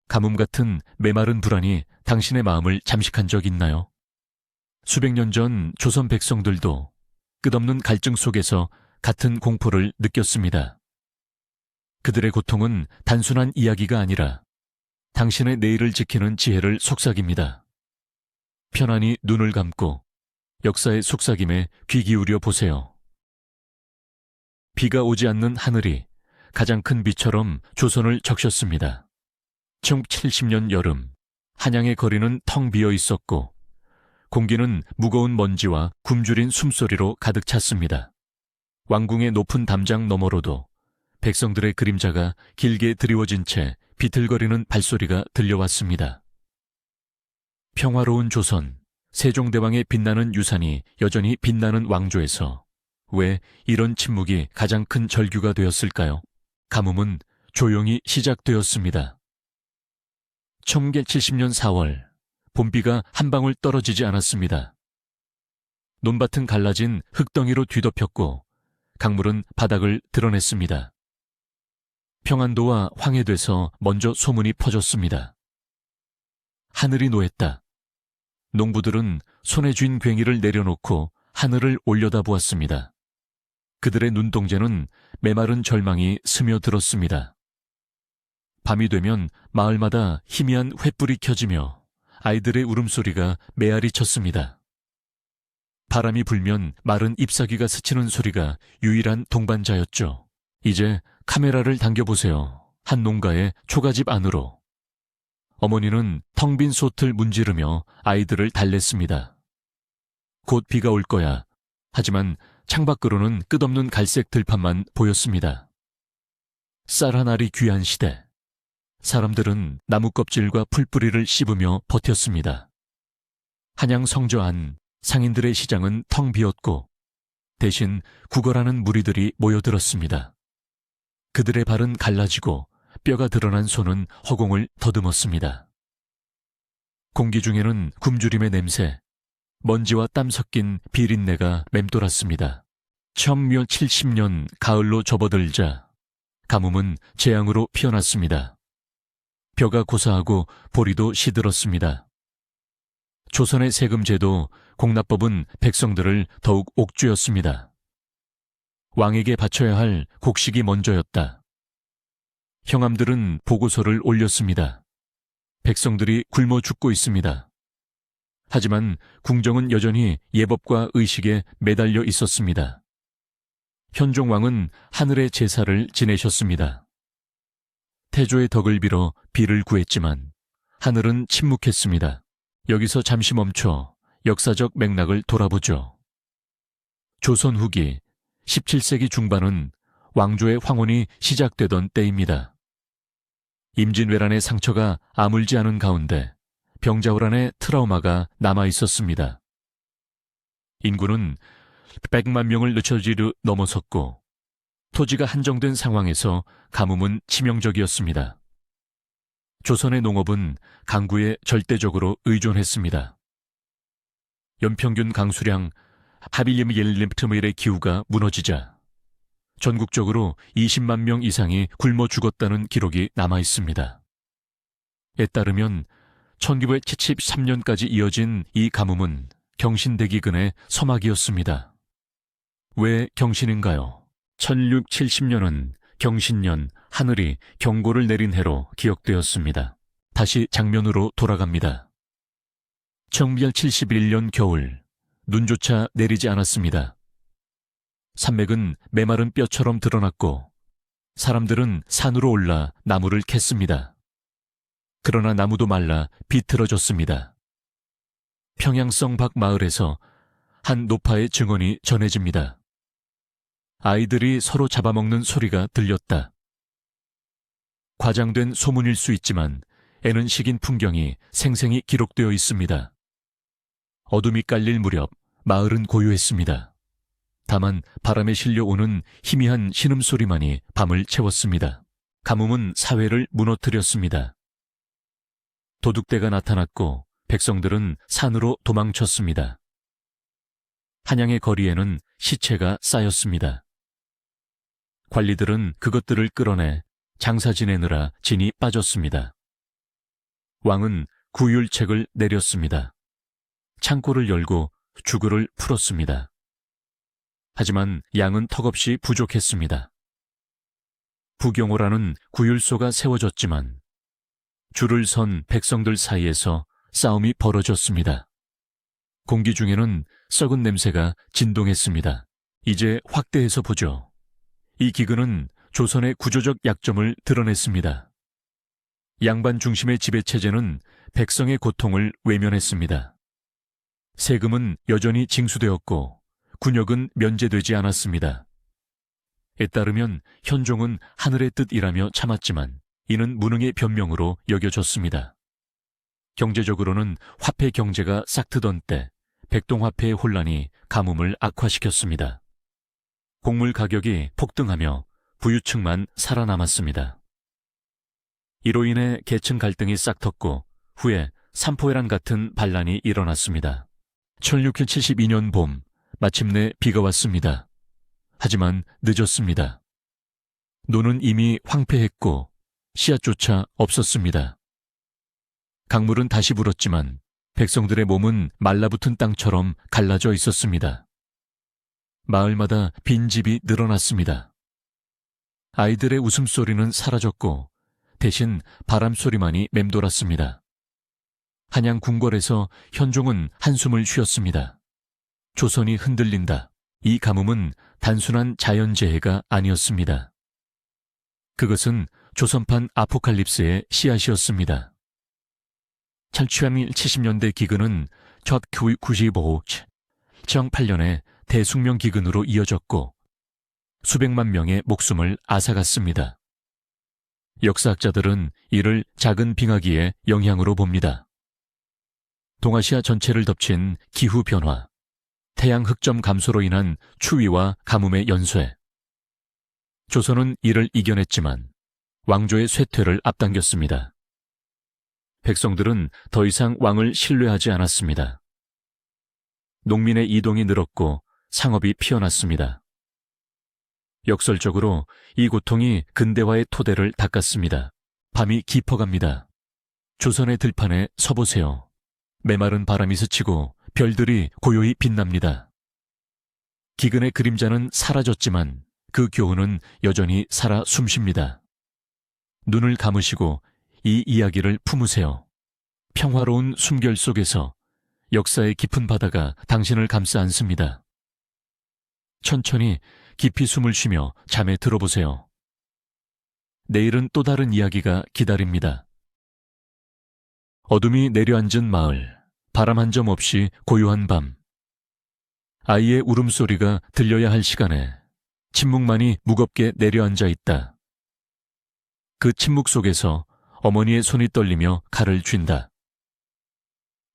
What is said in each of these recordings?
가뭄 같은 메마른 불안이 당신의 마음을 잠식한 적 있나요? 수백 년 전 조선 백성들도 끝없는 갈증 속에서 같은 공포를 느꼈습니다. 그들의 고통은 단순한 이야기가 아니라 당신의 내일을 지키는 지혜를 속삭입니다. 편안히 눈을 감고 역사의 속삭임에 귀 기울여 보세요. 비가 오지 않는 하늘이 가장 큰 비처럼 조선을 적셨습니다. 1970년 여름, 한양의 거리는 텅 비어 있었고 공기는 무거운 먼지와 굶주린 숨소리로 가득 찼습니다. 왕궁의 높은 담장 너머로도 백성들의 그림자가 길게 드리워진 채 비틀거리는 발소리가 들려왔습니다. 평화로운 조선, 세종대왕의 빛나는 유산이 여전히 빛나는 왕조에서 왜 이런 침묵이 가장 큰 절규가 되었을까요? 가뭄은 조용히 시작되었습니다. 1970년 4월, 봄비가 한 방울 떨어지지 않았습니다. 논밭은 갈라진 흙덩이로 뒤덮였고 강물은 바닥을 드러냈습니다. 평안도와 황해도에서 먼저 소문이 퍼졌습니다. 하늘이 노했다. 농부들은 손에 쥔 괭이를 내려놓고 하늘을 올려다보았습니다. 그들의 눈동자는 메마른 절망이 스며들었습니다. 밤이 되면 마을마다 희미한 횃불이 켜지며 아이들의 울음소리가 메아리 쳤습니다. 바람이 불면 마른 잎사귀가 스치는 소리가 유일한 동반자였죠. 이제 카메라를 당겨보세요. 한 농가의 초가집 안으로. 어머니는 텅 빈 솥을 문지르며 아이들을 달랬습니다. 곧 비가 올 거야. 하지만 창밖으로는 끝없는 갈색 들판만 보였습니다. 쌀 한 알이 귀한 시대. 사람들은 나무 껍질과 풀뿌리를 씹으며 버텼습니다. 한양 성저 안 상인들의 시장은 텅 비었고 대신 구걸하는 무리들이 모여들었습니다. 그들의 발은 갈라지고 뼈가 드러난 손은 허공을 더듬었습니다. 공기 중에는 굶주림의 냄새, 먼지와 땀 섞인 비린내가 맴돌았습니다. 1970년 가을로 접어들자 가뭄은 재앙으로 피어났습니다. 벼가 고사하고 보리도 시들었습니다. 조선의 세금제도 공납법은 백성들을 더욱 옥죄었습니다. 왕에게 바쳐야 할 곡식이 먼저였다. 형암들은 보고서를 올렸습니다. 백성들이 굶어 죽고 있습니다. 하지만 궁정은 여전히 예법과 의식에 매달려 있었습니다. 현종왕은 하늘의 제사를 지내셨습니다. 태조의 덕을 빌어 비를 구했지만 하늘은 침묵했습니다. 여기서 잠시 멈춰 역사적 맥락을 돌아보죠. 조선 후기 17세기 중반은 왕조의 황혼이 시작되던 때입니다. 임진왜란의 상처가 아물지 않은 가운데 병자호란의 트라우마가 남아 있었습니다. 인구는 100만 명을 늦춰지르 넘어섰고 토지가 한정된 상황에서 가뭄은 치명적이었습니다. 조선의 농업은 강구에 절대적으로 의존했습니다. 연평균 강수량 하빌리미엘리트밀의 기후가 무너지자 전국적으로 20만 명 이상이 굶어 죽었다는 기록이 남아 있습니다. 에 따르면 1973년까지 이어진 이 가뭄은 경신대기근의 서막이었습니다. 왜 경신인가요? 1670년은 경신년 하늘이 경고를 내린 해로 기억되었습니다. 다시 장면으로 돌아갑니다. 1971년 겨울, 눈조차 내리지 않았습니다. 산맥은 메마른 뼈처럼 드러났고 사람들은 산으로 올라 나무를 캤습니다. 그러나 나무도 말라 비틀어졌습니다. 평양성 밖 마을에서 한 노파의 증언이 전해집니다. 아이들이 서로 잡아먹는 소리가 들렸다. 과장된 소문일 수 있지만 애는 식인 풍경이 생생히 기록되어 있습니다. 어둠이 깔릴 무렵 마을은 고요했습니다. 다만 바람에 실려오는 희미한 신음소리만이 밤을 채웠습니다. 가뭄은 사회를 무너뜨렸습니다. 도둑대가 나타났고 백성들은 산으로 도망쳤습니다. 한양의 거리에는 시체가 쌓였습니다. 관리들은 그것들을 끌어내 장사 지내느라 진이 빠졌습니다. 왕은 구휼책을 내렸습니다. 창고를 열고 주구를 풀었습니다. 하지만 양은 턱없이 부족했습니다. 부경호라는 구율소가 세워졌지만 줄을 선 백성들 사이에서 싸움이 벌어졌습니다. 공기 중에는 썩은 냄새가 진동했습니다. 이제 확대해서 보죠. 이 기근은 조선의 구조적 약점을 드러냈습니다. 양반 중심의 지배체제는 백성의 고통을 외면했습니다. 세금은 여전히 징수되었고 군역은 면제되지 않았습니다. 에 따르면 현종은 하늘의 뜻이라며 참았지만 이는 무능의 변명으로 여겨졌습니다. 경제적으로는 화폐 경제가 싹트던 때 백동화폐의 혼란이 가뭄을 악화시켰습니다. 곡물 가격이 폭등하며 부유층만 살아남았습니다. 이로 인해 계층 갈등이 싹텄고 후에 삼포해란 같은 반란이 일어났습니다. 1672년 봄 마침내 비가 왔습니다. 하지만 늦었습니다. 노는 이미 황폐했고 씨앗조차 없었습니다. 강물은 다시 불었지만 백성들의 몸은 말라붙은 땅처럼 갈라져 있었습니다. 마을마다 빈집이 늘어났습니다. 아이들의 웃음소리는 사라졌고 대신 바람소리만이 맴돌았습니다. 한양 궁궐에서 현종은 한숨을 쉬었습니다. 조선이 흔들린다. 이 가뭄은 단순한 자연재해가 아니었습니다. 그것은 조선판 아포칼립스의 씨앗이었습니다. 철취한 70년대 기근은 첫 95, 2008년에 대숙명 기근으로 이어졌고 수백만 명의 목숨을 앗아갔습니다. 역사학자들은 이를 작은 빙하기의 영향으로 봅니다. 동아시아 전체를 덮친 기후변화, 태양 흑점 감소로 인한 추위와 가뭄의 연쇄. 조선은 이를 이겨냈지만 왕조의 쇠퇴를 앞당겼습니다. 백성들은 더 이상 왕을 신뢰하지 않았습니다. 농민의 이동이 늘었고 상업이 피어났습니다. 역설적으로 이 고통이 근대화의 토대를 닦았습니다. 밤이 깊어갑니다. 조선의 들판에 서보세요. 메마른 바람이 스치고 별들이 고요히 빛납니다. 기근의 그림자는 사라졌지만 그 교훈은 여전히 살아 숨쉽니다. 눈을 감으시고 이 이야기를 품으세요. 평화로운 숨결 속에서 역사의 깊은 바다가 당신을 감싸 안습니다. 천천히 깊이 숨을 쉬며 잠에 들어보세요. 내일은 또 다른 이야기가 기다립니다. 어둠이 내려앉은 마을, 바람 한 점 없이 고요한 밤. 아이의 울음소리가 들려야 할 시간에 침묵만이 무겁게 내려앉아 있다. 그 침묵 속에서 어머니의 손이 떨리며 칼을 쥔다.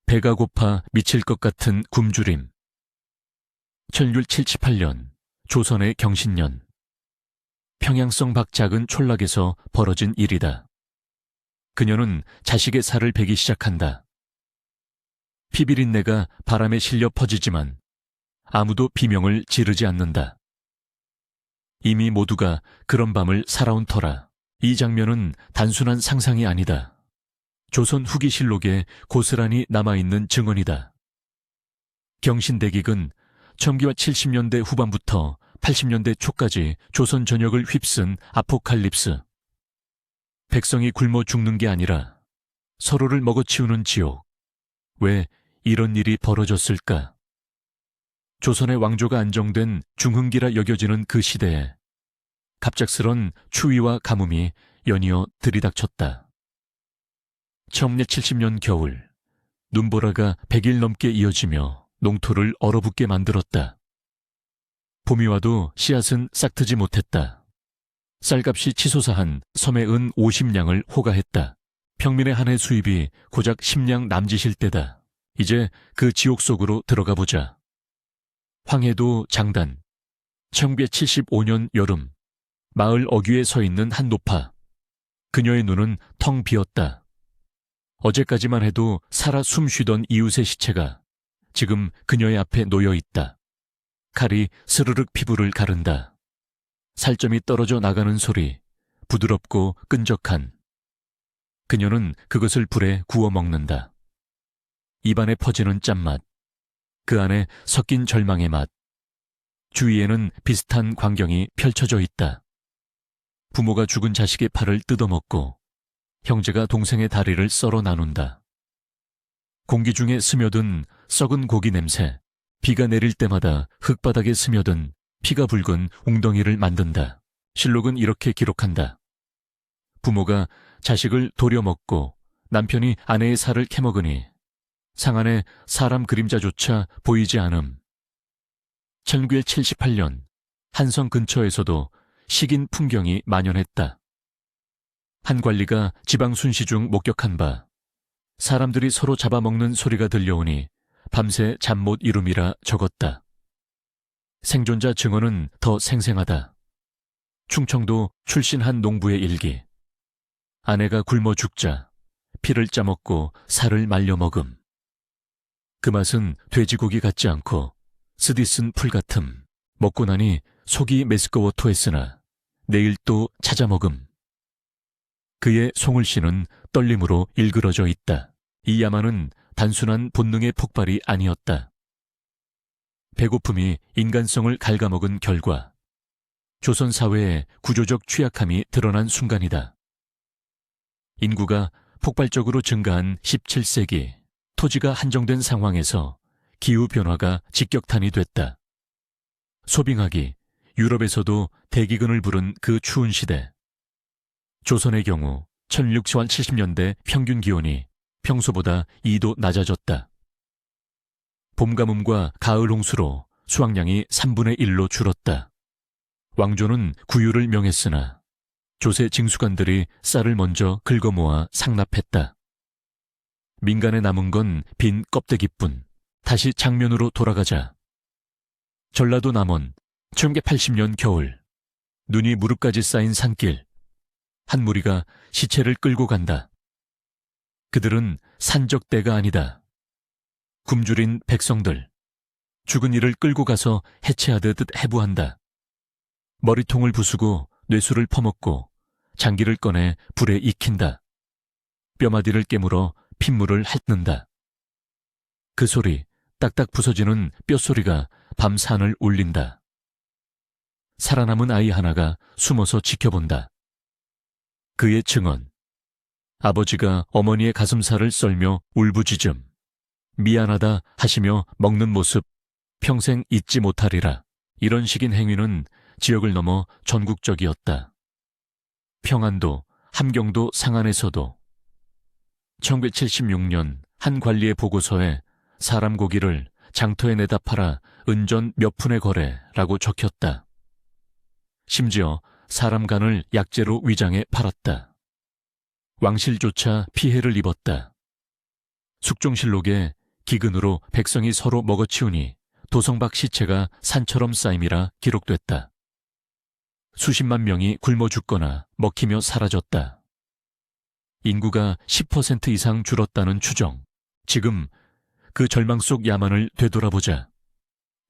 배가 고파 미칠 것 같은 굶주림. 1678년 조선의 경신년. 평양성 밖 작은 촌락에서 벌어진 일이다. 그녀는 자식의 살을 베기 시작한다. 피비린내가 바람에 실려 퍼지지만 아무도 비명을 지르지 않는다. 이미 모두가 그런 밤을 살아온 터라 이 장면은 단순한 상상이 아니다. 조선 후기실록에 고스란히 남아있는 증언이다. 경신대기근 청기와 70년대 후반부터 80년대 초까지 조선 전역을 휩쓴 아포칼립스. 백성이 굶어 죽는 게 아니라 서로를 먹어치우는 지옥. 왜 이런 일이 벌어졌을까? 조선의 왕조가 안정된 중흥기라 여겨지는 그 시대에 갑작스런 추위와 가뭄이 연이어 들이닥쳤다. 1670년 겨울, 눈보라가 100일 넘게 이어지며 농토를 얼어붙게 만들었다. 봄이 와도 씨앗은 싹트지 못했다. 쌀값이 치솟아한 섬의 은 50량을 호가했다. 평민의 한 해 수입이 고작 10량 남짓일 때다. 이제 그 지옥 속으로 들어가 보자. 황해도 장단. 1975년 여름. 마을 어귀에 서 있는 한 노파. 그녀의 눈은 텅 비었다. 어제까지만 해도 살아 숨쉬던 이웃의 시체가 지금 그녀의 앞에 놓여 있다. 칼이 스르륵 피부를 가른다. 살점이 떨어져 나가는 소리, 부드럽고 끈적한. 그녀는 그것을 불에 구워 먹는다. 입안에 퍼지는 짠맛, 그 안에 섞인 절망의 맛. 주위에는 비슷한 광경이 펼쳐져 있다. 부모가 죽은 자식의 팔을 뜯어먹고 형제가 동생의 다리를 썰어 나눈다. 공기 중에 스며든 썩은 고기 냄새, 비가 내릴 때마다 흙바닥에 스며든 피가 붉은 웅덩이를 만든다. 실록은 이렇게 기록한다. 부모가 자식을 도려먹고 남편이 아내의 살을 캐먹으니 상 안에 사람 그림자조차 보이지 않음. 1978년 한성 근처에서도 식인 풍경이 만연했다. 한 관리가 지방 순시 중 목격한 바, 사람들이 서로 잡아먹는 소리가 들려오니 밤새 잠 못 이룸이라 적었다. 생존자 증언은 더 생생하다. 충청도 출신 한 농부의 일기. 아내가 굶어 죽자 피를 짜먹고 살을 말려 먹음. 그 맛은 돼지고기 같지 않고 쓰디쓴 풀 같음. 먹고 나니 속이 메스꺼워 토했으나 내일 또 찾아 먹음. 그의 송을씨는 떨림으로 일그러져 있다. 이 야만은 단순한 본능의 폭발이 아니었다. 배고픔이 인간성을 갉아먹은 결과, 조선 사회의 구조적 취약함이 드러난 순간이다. 인구가 폭발적으로 증가한 17세기, 토지가 한정된 상황에서 기후변화가 직격탄이 됐다. 소빙하기, 유럽에서도 대기근을 부른 그 추운 시대. 조선의 경우 1670년대 평균 기온이 평소보다 2도 낮아졌다. 봄 가뭄과 가을 홍수로 수확량이 3분의 1로 줄었다. 왕조는 구유를 명했으나 조세 징수관들이 쌀을 먼저 긁어 모아 상납했다. 민간에 남은 건 빈 껍데기뿐. 다시 장면으로 돌아가자. 전라도 남원 1980년 겨울, 눈이 무릎까지 쌓인 산길. 한 무리가 시체를 끌고 간다. 그들은 산적대가 아니다. 굶주린 백성들. 죽은 이를 끌고 가서 해체하듯 해부한다. 머리통을 부수고 뇌수를 퍼먹고 장기를 꺼내 불에 익힌다. 뼈마디를 깨물어 핏물을 핥는다. 그 소리, 딱딱 부서지는 뼛소리가 밤 산을 울린다. 살아남은 아이 하나가 숨어서 지켜본다. 그의 증언. 아버지가 어머니의 가슴살을 썰며 울부짖음. 미안하다 하시며 먹는 모습 평생 잊지 못하리라. 이런 식인 행위는 지역을 넘어 전국적이었다. 평안도, 함경도 상안에서도 1976년 한 관리의 보고서에 사람 고기를 장터에 내다 팔아 은전 몇 푼에 거래라고 적혔다. 심지어 사람 간을 약재로 위장해 팔았다. 왕실조차 피해를 입었다. 숙종실록에 기근으로 백성이 서로 먹어치우니 도성박 시체가 산처럼 쌓임이라 기록됐다. 수십만 명이 굶어 죽거나 먹히며 사라졌다. 인구가 10% 이상 줄었다는 추정. 지금 그 절망 속 야만을 되돌아보자.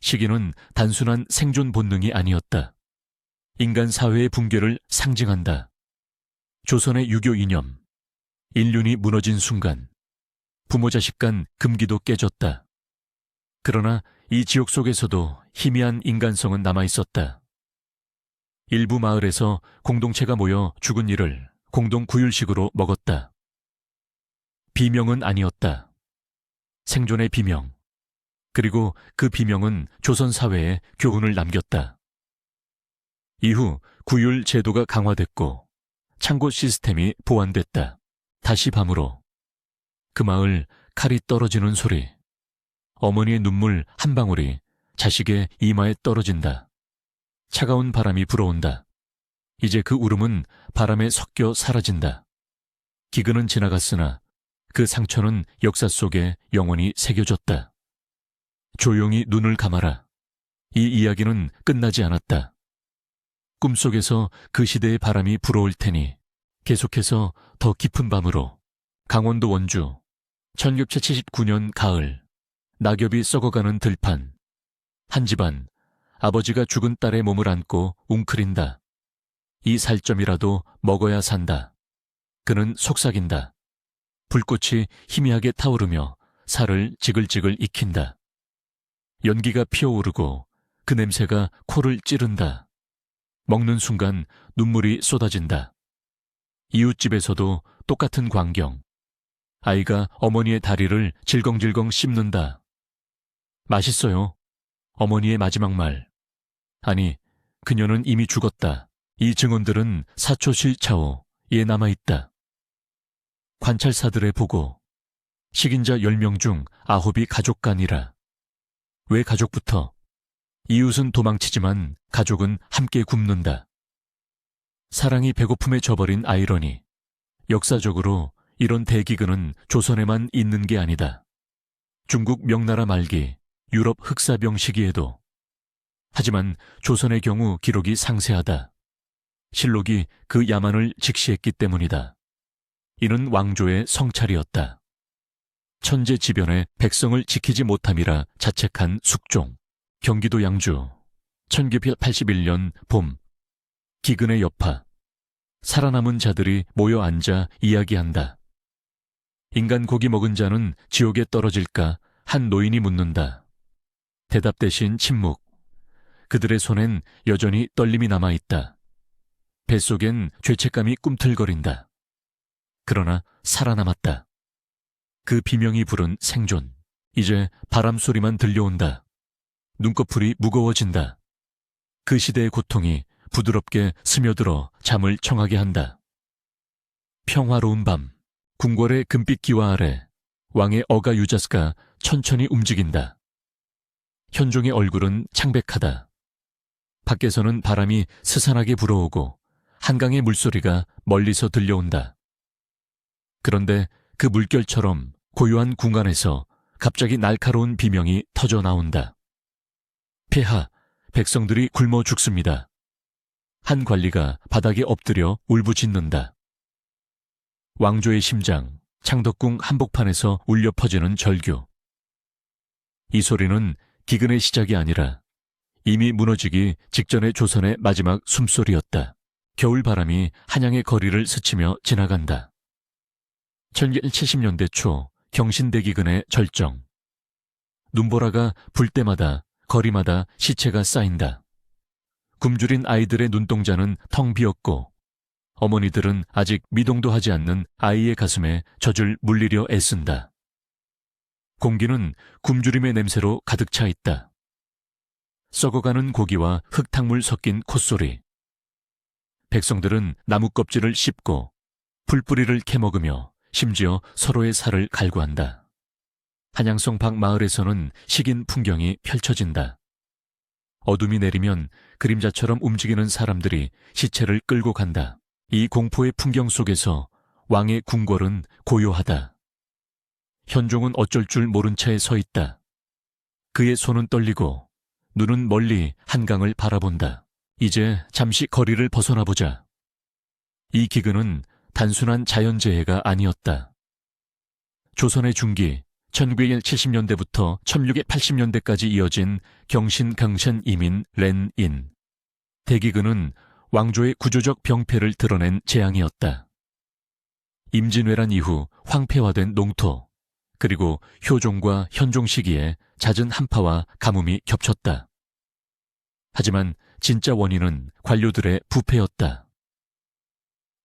시기는 단순한 생존 본능이 아니었다. 인간 사회의 붕괴를 상징한다. 조선의 유교 이념. 인륜이 무너진 순간 부모 자식 간 금기도 깨졌다. 그러나 이 지옥 속에서도 희미한 인간성은 남아있었다. 일부 마을에서 공동체가 모여 죽은 이를 공동 구휼식으로 먹었다. 비명은 아니었다. 생존의 비명. 그리고 그 비명은 조선 사회에 교훈을 남겼다. 이후 구휼 제도가 강화됐고 창고 시스템이 보완됐다. 다시 밤으로. 그 마을 칼이 떨어지는 소리. 어머니의 눈물 한 방울이 자식의 이마에 떨어진다. 차가운 바람이 불어온다. 이제 그 울음은 바람에 섞여 사라진다. 기근은 지나갔으나 그 상처는 역사 속에 영원히 새겨졌다. 조용히 눈을 감아라. 이 이야기는 끝나지 않았다. 꿈속에서 그 시대의 바람이 불어올 테니 계속해서 더 깊은 밤으로. 강원도 원주 1979년 가을, 낙엽이 썩어가는 들판. 한 집안, 아버지가 죽은 딸의 몸을 안고 웅크린다. 이 살점이라도 먹어야 산다. 그는 속삭인다. 불꽃이 희미하게 타오르며 살을 지글지글 익힌다. 연기가 피어오르고 그 냄새가 코를 찌른다. 먹는 순간 눈물이 쏟아진다. 이웃집에서도 똑같은 광경. 아이가 어머니의 다리를 질겅질겅 씹는다. 맛있어요. 어머니의 마지막 말. 아니, 그녀는 이미 죽었다. 이 증언들은 사초시 차오에 남아있다. 관찰사들의 보고. 식인자 10명 중 9이 가족 간이라. 왜 가족부터? 이웃은 도망치지만 가족은 함께 굶는다. 사랑이 배고픔에 져버린 아이러니. 역사적으로 이런 대기근은 조선에만 있는 게 아니다. 중국 명나라 말기, 유럽 흑사병 시기에도. 하지만 조선의 경우 기록이 상세하다. 실록이 그 야만을 직시했기 때문이다. 이는 왕조의 성찰이었다. 천재지변에 백성을 지키지 못함이라 자책한 숙종. 경기도 양주 1981년 봄. 기근의 여파. 살아남은 자들이 모여 앉아 이야기한다. 인간 고기 먹은 자는 지옥에 떨어질까? 한 노인이 묻는다. 대답 대신 침묵. 그들의 손엔 여전히 떨림이 남아있다. 뱃속엔 죄책감이 꿈틀거린다. 그러나 살아남았다. 그 비명이 부른 생존. 이제 바람 소리만 들려온다. 눈꺼풀이 무거워진다. 그 시대의 고통이 부드럽게 스며들어 잠을 청하게 한다. 평화로운 밤. 궁궐의 금빛 기와 아래 왕의 어가 유자스가 천천히 움직인다. 현종의 얼굴은 창백하다. 밖에서는 바람이 스산하게 불어오고 한강의 물소리가 멀리서 들려온다. 그런데 그 물결처럼 고요한 궁안에서 갑자기 날카로운 비명이 터져 나온다. 폐하, 백성들이 굶어 죽습니다. 한 관리가 바닥에 엎드려 울부짖는다. 왕조의 심장, 창덕궁 한복판에서 울려 퍼지는 절규. 이 소리는 기근의 시작이 아니라 이미 무너지기 직전의 조선의 마지막 숨소리였다. 겨울바람이 한양의 거리를 스치며 지나간다. 1970년대 초 경신대기근의 절정. 눈보라가 불 때마다 거리마다 시체가 쌓인다. 굶주린 아이들의 눈동자는 텅 비었고 어머니들은 아직 미동도 하지 않는 아이의 가슴에 젖을 물리려 애쓴다. 공기는 굶주림의 냄새로 가득 차 있다. 썩어가는 고기와 흙탕물 섞인 콧소리. 백성들은 나무 껍질을 씹고 풀뿌리를 캐먹으며 심지어 서로의 살을 갈구한다. 한양성 밖 마을에서는 식인 풍경이 펼쳐진다. 어둠이 내리면 그림자처럼 움직이는 사람들이 시체를 끌고 간다. 이 공포의 풍경 속에서 왕의 궁궐은 고요하다. 현종은 어쩔 줄 모른 채 서 있다. 그의 손은 떨리고 눈은 멀리 한강을 바라본다. 이제 잠시 거리를 벗어나보자. 이 기근은 단순한 자연재해가 아니었다. 조선의 중기 1970년대부터 1680년대까지 이어진 경신강신 이민 렌인. 대기근은 왕조의 구조적 병폐를 드러낸 재앙이었다. 임진왜란 이후 황폐화된 농토, 그리고 효종과 현종 시기에 잦은 한파와 가뭄이 겹쳤다. 하지만 진짜 원인은 관료들의 부패였다.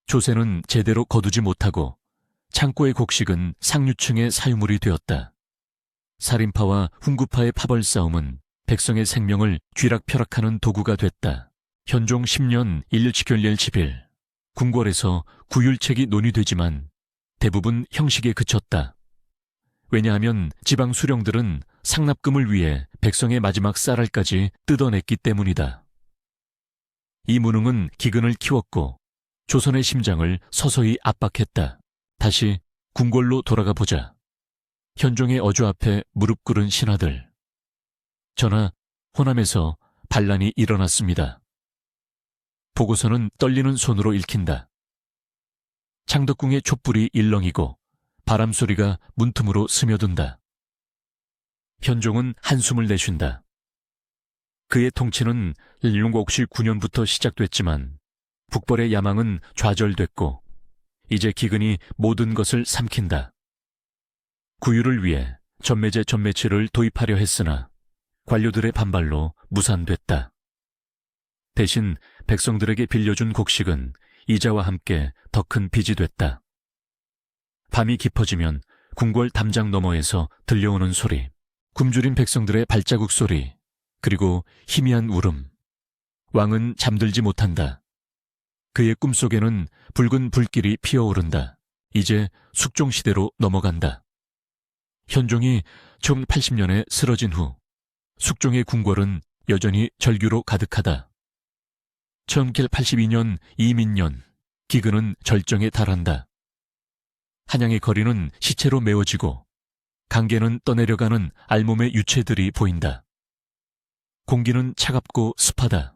조세는 제대로 거두지 못하고 창고의 곡식은 상류층의 사유물이 되었다. 살인파와 훈구파의 파벌 싸움은 백성의 생명을 쥐락펴락하는 도구가 됐다. 현종 10년 1일 10일 궁궐에서 구율책이 논의되지만 대부분 형식에 그쳤다. 왜냐하면 지방 수령들은 상납금을 위해 백성의 마지막 쌀알까지 뜯어냈기 때문이다. 이 무능은 기근을 키웠고 조선의 심장을 서서히 압박했다. 다시 궁궐로 돌아가 보자. 현종의 어조 앞에 무릎 꿇은 신하들. 전하, 호남에서 반란이 일어났습니다. 보고서는 떨리는 손으로 읽힌다. 창덕궁의 촛불이 일렁이고 바람소리가 문틈으로 스며든다. 현종은 한숨을 내쉰다. 그의 통치는 일용곡시 9년부터 시작됐지만 북벌의 야망은 좌절됐고 이제 기근이 모든 것을 삼킨다. 구유를 위해 전매제 전매치를 도입하려 했으나 관료들의 반발로 무산됐다. 대신 백성들에게 빌려준 곡식은 이자와 함께 더 큰 빚이 됐다. 밤이 깊어지면 궁궐 담장 너머에서 들려오는 소리, 굶주린 백성들의 발자국 소리, 그리고 희미한 울음. 왕은 잠들지 못한다. 그의 꿈속에는 붉은 불길이 피어오른다. 이제 숙종시대로 넘어간다. 현종이 1080년에 쓰러진 후 숙종의 궁궐은 여전히 절규로 가득하다. 1082년 이민년, 기근은 절정에 달한다. 한양의 거리는 시체로 메워지고 강계는 떠내려가는 알몸의 유체들이 보인다. 공기는 차갑고 습하다.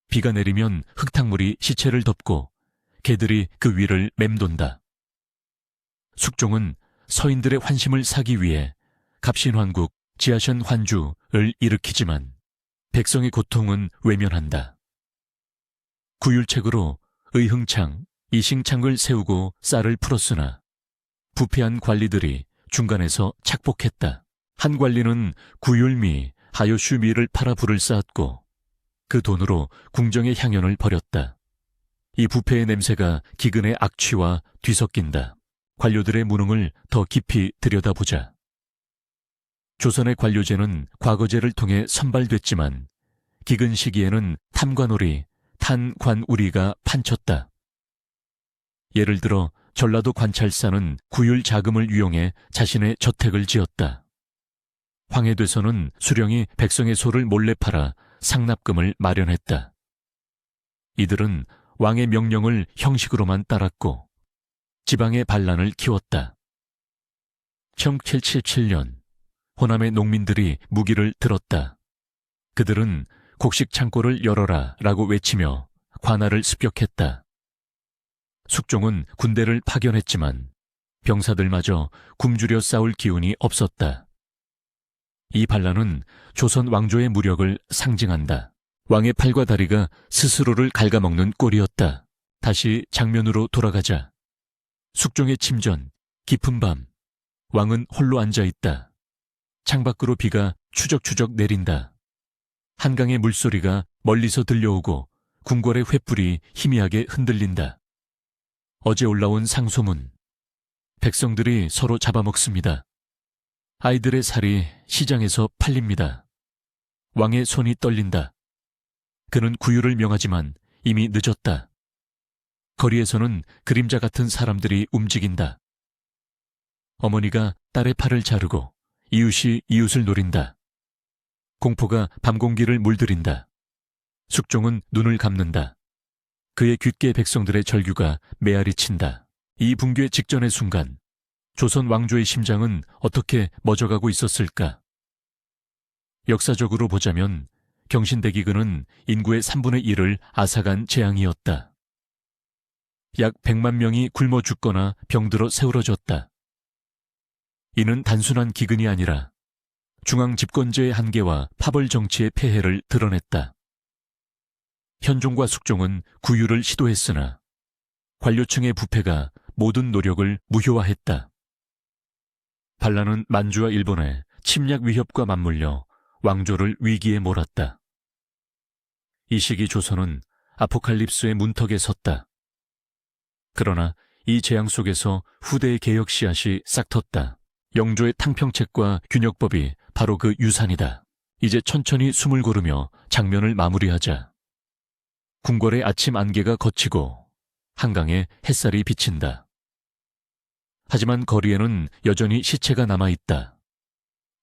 비가 내리면 흙탕물이 시체를 덮고 개들이 그 위를 맴돈다. 숙종은 서인들의 환심을 사기 위해 갑신환국 지하션 환주를 일으키지만 백성의 고통은 외면한다. 구율책으로 의흥창, 이싱창을 세우고 쌀을 풀었으나 부패한 관리들이 중간에서 착복했다. 한 관리는 구율미, 하요슈미를 팔아 불을 쌓았고 그 돈으로 궁정의 향연을 벌였다. 이 부패의 냄새가 기근의 악취와 뒤섞인다. 관료들의 무능을 더 깊이 들여다보자. 조선의 관료제는 과거제를 통해 선발됐지만 기근 시기에는 탐관오리, 탄관우리가 판쳤다. 예를 들어 전라도 관찰사는 구율 자금을 이용해 자신의 저택을 지었다. 황해도에서는 수령이 백성의 소를 몰래 팔아 상납금을 마련했다. 이들은 왕의 명령을 형식으로만 따랐고 지방의 반란을 키웠다. 1777년 호남의 농민들이 무기를 들었다. 그들은 곡식 창고를 열어라 라고 외치며 관할을 습격했다. 숙종은 군대를 파견했지만 병사들마저 굶주려 싸울 기운이 없었다. 이 반란은 조선 왕조의 무력을 상징한다. 왕의 팔과 다리가 스스로를 갉아먹는 꼴이었다. 다시 장면으로 돌아가자. 숙종의 침전, 깊은 밤. 왕은 홀로 앉아있다. 창밖으로 비가 추적추적 내린다. 한강의 물소리가 멀리서 들려오고 궁궐의 횃불이 희미하게 흔들린다. 어제 올라온 상소문. 백성들이 서로 잡아먹습니다. 아이들의 살이 시장에서 팔립니다. 왕의 손이 떨린다. 그는 구유를 명하지만 이미 늦었다. 거리에서는 그림자 같은 사람들이 움직인다. 어머니가 딸의 팔을 자르고 이웃이 이웃을 노린다. 공포가 밤 공기를 물들인다. 숙종은 눈을 감는다. 그의 귓게 백성들의 절규가 메아리 친다. 이 붕괴 직전의 순간 조선 왕조의 심장은 어떻게 멎어가고 있었을까? 역사적으로 보자면 경신대기근은 인구의 3분의 1을 앗아간 재앙이었다. 약 100만 명이 굶어 죽거나 병들어 세우러졌다. 이는 단순한 기근이 아니라 중앙 집권제의 한계와 파벌 정치의 폐해를 드러냈다. 현종과 숙종은 구유를 시도했으나 관료층의 부패가 모든 노력을 무효화했다. 반란은 만주와 일본의 침략 위협과 맞물려 왕조를 위기에 몰았다. 이 시기 조선은 아포칼립스의 문턱에 섰다. 그러나 이 재앙 속에서 후대의 개혁 씨앗이 싹텄다. 영조의 탕평책과 균역법이 바로 그 유산이다. 이제 천천히 숨을 고르며 장면을 마무리하자. 궁궐의 아침 안개가 걷히고 한강에 햇살이 비친다. 하지만 거리에는 여전히 시체가 남아있다.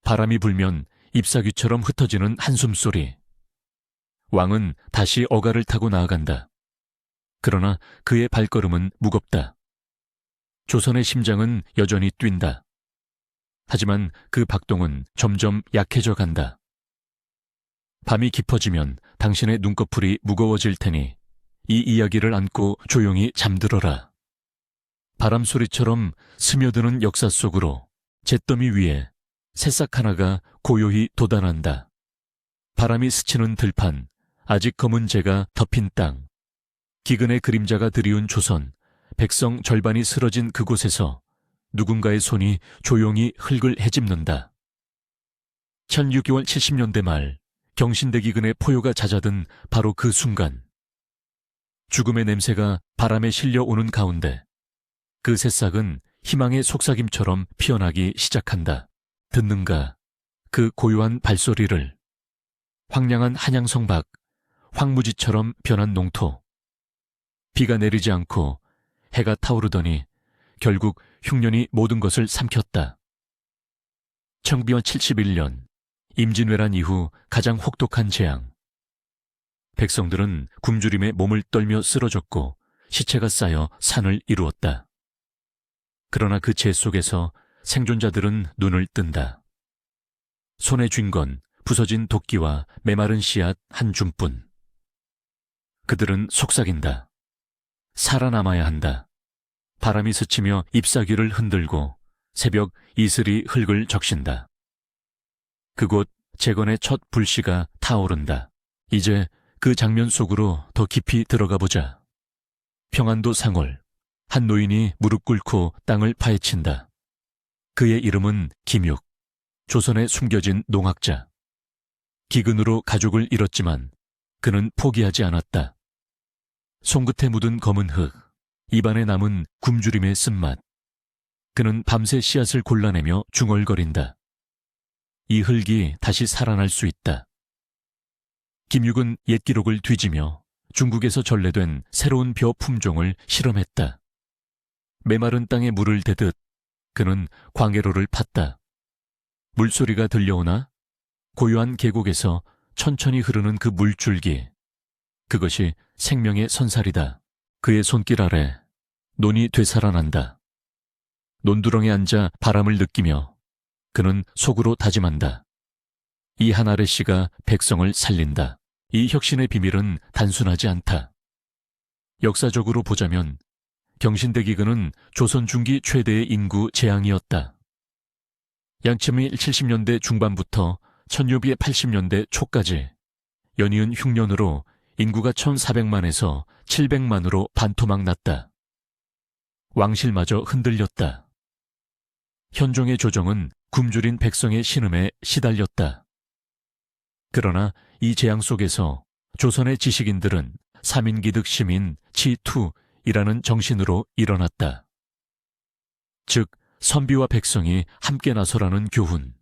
바람이 불면 잎사귀처럼 흩어지는 한숨소리. 왕은 다시 어가를 타고 나아간다. 그러나 그의 발걸음은 무겁다. 조선의 심장은 여전히 뛴다. 하지만 그 박동은 점점 약해져 간다. 밤이 깊어지면 당신의 눈꺼풀이 무거워질 테니 이 이야기를 안고 조용히 잠들어라. 바람소리처럼 스며드는 역사 속으로 잿더미 위에 새싹 하나가 고요히 돋아난다. 바람이 스치는 들판, 아직 검은 재가 덮인 땅, 기근의 그림자가 드리운 조선, 백성 절반이 쓰러진 그곳에서 누군가의 손이 조용히 흙을 헤집는다. 16개월 70년대 말 경신대기근의 포효가 잦아든 바로 그 순간, 죽음의 냄새가 바람에 실려오는 가운데 그 새싹은 희망의 속삭임처럼 피어나기 시작한다. 듣는가 그 고요한 발소리를. 황량한 한양성 밖, 황무지처럼 변한 농토. 비가 내리지 않고 해가 타오르더니 결국 흉년이 모든 것을 삼켰다. 청비원 71년 임진왜란 이후 가장 혹독한 재앙. 백성들은 굶주림에 몸을 떨며 쓰러졌고 시체가 쌓여 산을 이루었다. 그러나 그 재 속에서 생존자들은 눈을 뜬다. 손에 쥔 건 부서진 도끼와 메마른 씨앗 한 줌뿐. 그들은 속삭인다. 살아남아야 한다. 바람이 스치며 잎사귀를 흔들고 새벽 이슬이 흙을 적신다. 그곳 재건의 첫 불씨가 타오른다. 이제 그 장면 속으로 더 깊이 들어가 보자. 평안도 상월, 한 노인이 무릎 꿇고 땅을 파헤친다. 그의 이름은 김육, 조선에 숨겨진 농학자. 기근으로 가족을 잃었지만 그는 포기하지 않았다. 손끝에 묻은 검은 흙, 입안에 남은 굶주림의 쓴맛. 그는 밤새 씨앗을 골라내며 중얼거린다. 이 흙이 다시 살아날 수 있다. 김육은 옛 기록을 뒤지며 중국에서 전래된 새로운 벼 품종을 실험했다. 메마른 땅에 물을 대듯 그는 광해로를 팠다. 물소리가 들려오나? 고요한 계곡에서 천천히 흐르는 그 물줄기. 그것이 생명의 선살이다. 그의 손길 아래 논이 되살아난다. 논두렁에 앉아 바람을 느끼며 그는 속으로 다짐한다. 이 한 아래씨가 백성을 살린다. 이 혁신의 비밀은 단순하지 않다. 역사적으로 보자면 경신대기근은 조선 중기 최대의 인구 재앙이었다. 양침이 70년대 중반부터 천유비 80년대 초까지 연이은 흉년으로 인구가 1400만에서 700만으로 반토막 났다. 왕실마저 흔들렸다. 현종의 조정은 굶주린 백성의 신음에 시달렸다. 그러나 이 재앙 속에서 조선의 지식인들은 3인기득 시민 치투이라는 정신으로 일어났다. 즉 선비와 백성이 함께 나서라는 교훈.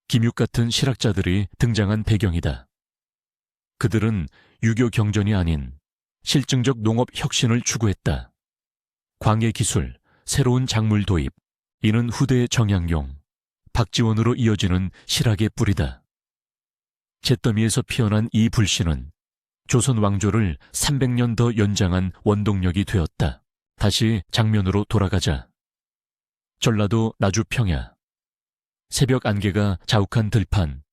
김육 같은 실학자들이 등장한 배경이다. 그들은 유교 경전이 아닌 실증적 농업 혁신을 추구했다. 광해 기술, 새로운 작물 도입, 이는 후대의 정약용, 박지원으로 이어지는 실학의 뿌리다. 잿더미에서 피어난 이 불씨는 조선 왕조를 300년 더 연장한 원동력이 되었다. 다시 장면으로 돌아가자. 전라도 나주평야. 새벽 안개가 자욱한 들판,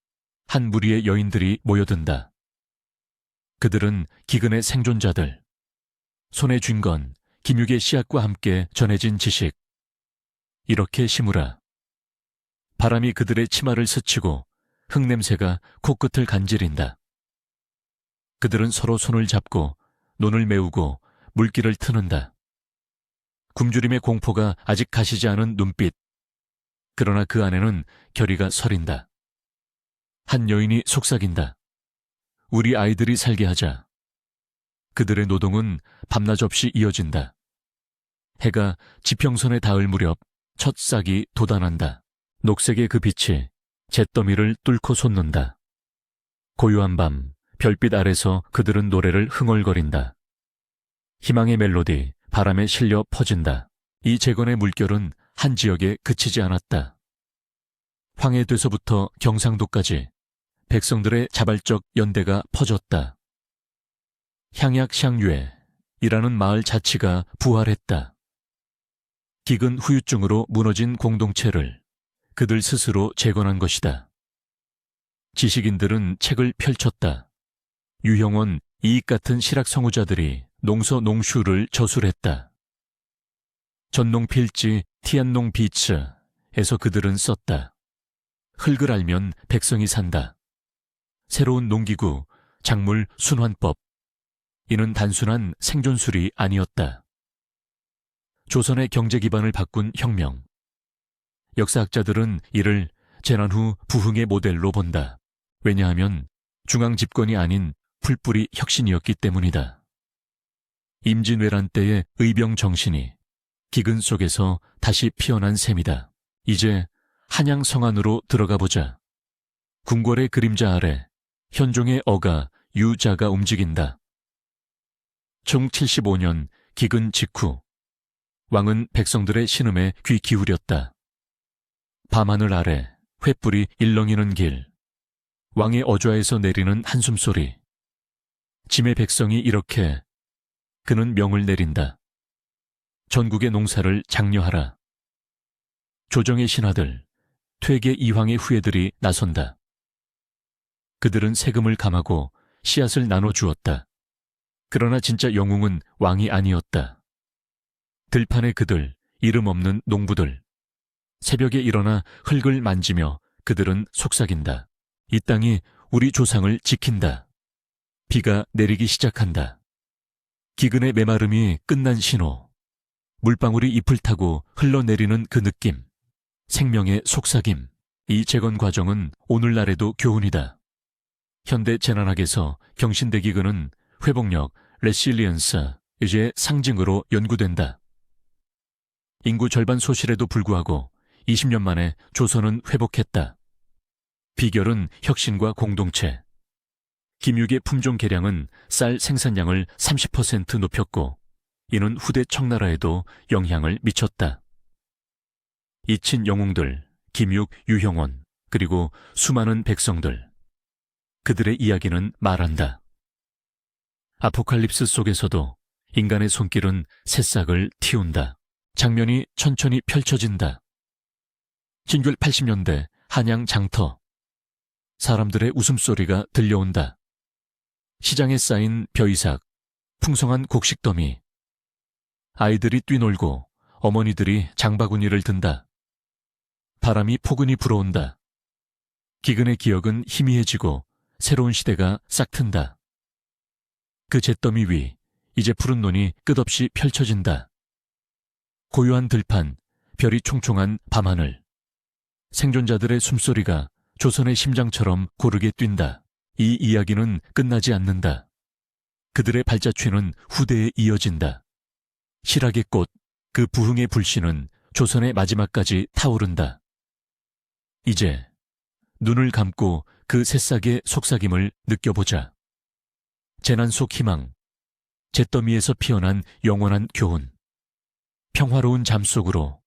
한 무리의 여인들이 모여든다. 그들은 기근의 생존자들. 손에 쥔 건 김육의 씨앗과 함께 전해진 지식. 이렇게 심으라. 바람이 그들의 치마를 스치고 흙냄새가 코끝을 간지린다. 그들은 서로 손을 잡고 논을 메우고 물길을 트는다. 굶주림의 공포가 아직 가시지 않은 눈빛. 그러나 그 안에는 결의가 서린다. 한 여인이 속삭인다. 우리 아이들이 살게 하자. 그들의 노동은 밤낮 없이 이어진다. 해가 지평선에 닿을 무렵 첫 싹이 돋아난다. 녹색의 그 빛이 잿더미를 뚫고 솟는다. 고요한 밤, 별빛 아래서 그들은 노래를 흥얼거린다. 희망의 멜로디, 바람에 실려 퍼진다. 이 재건의 물결은 한 지역에 그치지 않았다. 황해도에서부터 경상도까지 백성들의 자발적 연대가 퍼졌다. 향약샹유에이라는 마을 자치가 부활했다. 기근 후유증으로 무너진 공동체를 그들 스스로 재건한 것이다. 지식인들은 책을 펼쳤다. 유형원, 이익 같은 실학 성우자들이 농서 농슈를 저술했다. 전농필지 티안농 비츠에서 그들은 썼다. 흙을 알면 백성이 산다. 새로운 농기구, 작물 순환법. 이는 단순한 생존술이 아니었다. 조선의 경제 기반을 바꾼 혁명. 역사학자들은 이를 재난 후 부흥의 모델로 본다. 왜냐하면 중앙 집권이 아닌 풀뿌리 혁신이었기 때문이다. 임진왜란 때의 의병 정신이 기근 속에서 다시 피어난 셈이다. 이제 한양 성안으로 들어가 보자. 궁궐의 그림자 아래 현종의 어가 유자가 움직인다. 총 75년 기근 직후 왕은 백성들의 신음에 귀 기울였다. 밤하늘 아래 횃불이 일렁이는 길, 왕의 어좌에서 내리는 한숨소리. 짐의 백성이 이렇게 그는 명을 내린다. 전국의 농사를 장려하라. 조정의 신하들, 퇴계 이황의 후예들이 나선다. 그들은 세금을 감하고 씨앗을 나눠주었다. 그러나 진짜 영웅은 왕이 아니었다. 들판의 그들, 이름 없는 농부들. 새벽에 일어나 흙을 만지며 그들은 속삭인다. 이 땅이 우리 조상을 지킨다. 비가 내리기 시작한다. 기근의 메마름이 끝난 신호. 물방울이 잎을 타고 흘러내리는 그 느낌. 생명의 속삭임. 이 재건 과정은 오늘날에도 교훈이다. 현대 재난학에서 경신대기근은 회복력, 레실리언스, 의 상징으로 연구된다. 인구 절반 소실에도 불구하고 20년 만에 조선은 회복했다. 비결은 혁신과 공동체. 김육의 품종 개량은 쌀 생산량을 30% 높였고 이는 후대 청나라에도 영향을 미쳤다. 잊힌 영웅들, 김육, 유형원, 그리고 수많은 백성들. 그들의 이야기는 말한다. 아포칼립스 속에서도 인간의 손길은 새싹을 틔운다. 장면이 천천히 펼쳐진다. 신귤 80년대 한양 장터. 사람들의 웃음소리가 들려온다. 시장에 쌓인 벼이삭, 풍성한 곡식더미. 아이들이 뛰놀고 어머니들이 장바구니를 든다. 바람이 포근히 불어온다. 기근의 기억은 희미해지고 새로운 시대가 싹튼다. 그 잿더미 위 이제 푸른 논이 끝없이 펼쳐진다. 고요한 들판, 별이 총총한 밤하늘. 생존자들의 숨소리가 조선의 심장처럼 고르게 뛴다. 이 이야기는 끝나지 않는다. 그들의 발자취는 후대에 이어진다. 실학의 꽃, 그 부흥의 불씨는 조선의 마지막까지 타오른다. 이제 눈을 감고 그 새싹의 속삭임을 느껴보자. 재난 속 희망, 잿더미에서 피어난 영원한 교훈. 평화로운 잠 속으로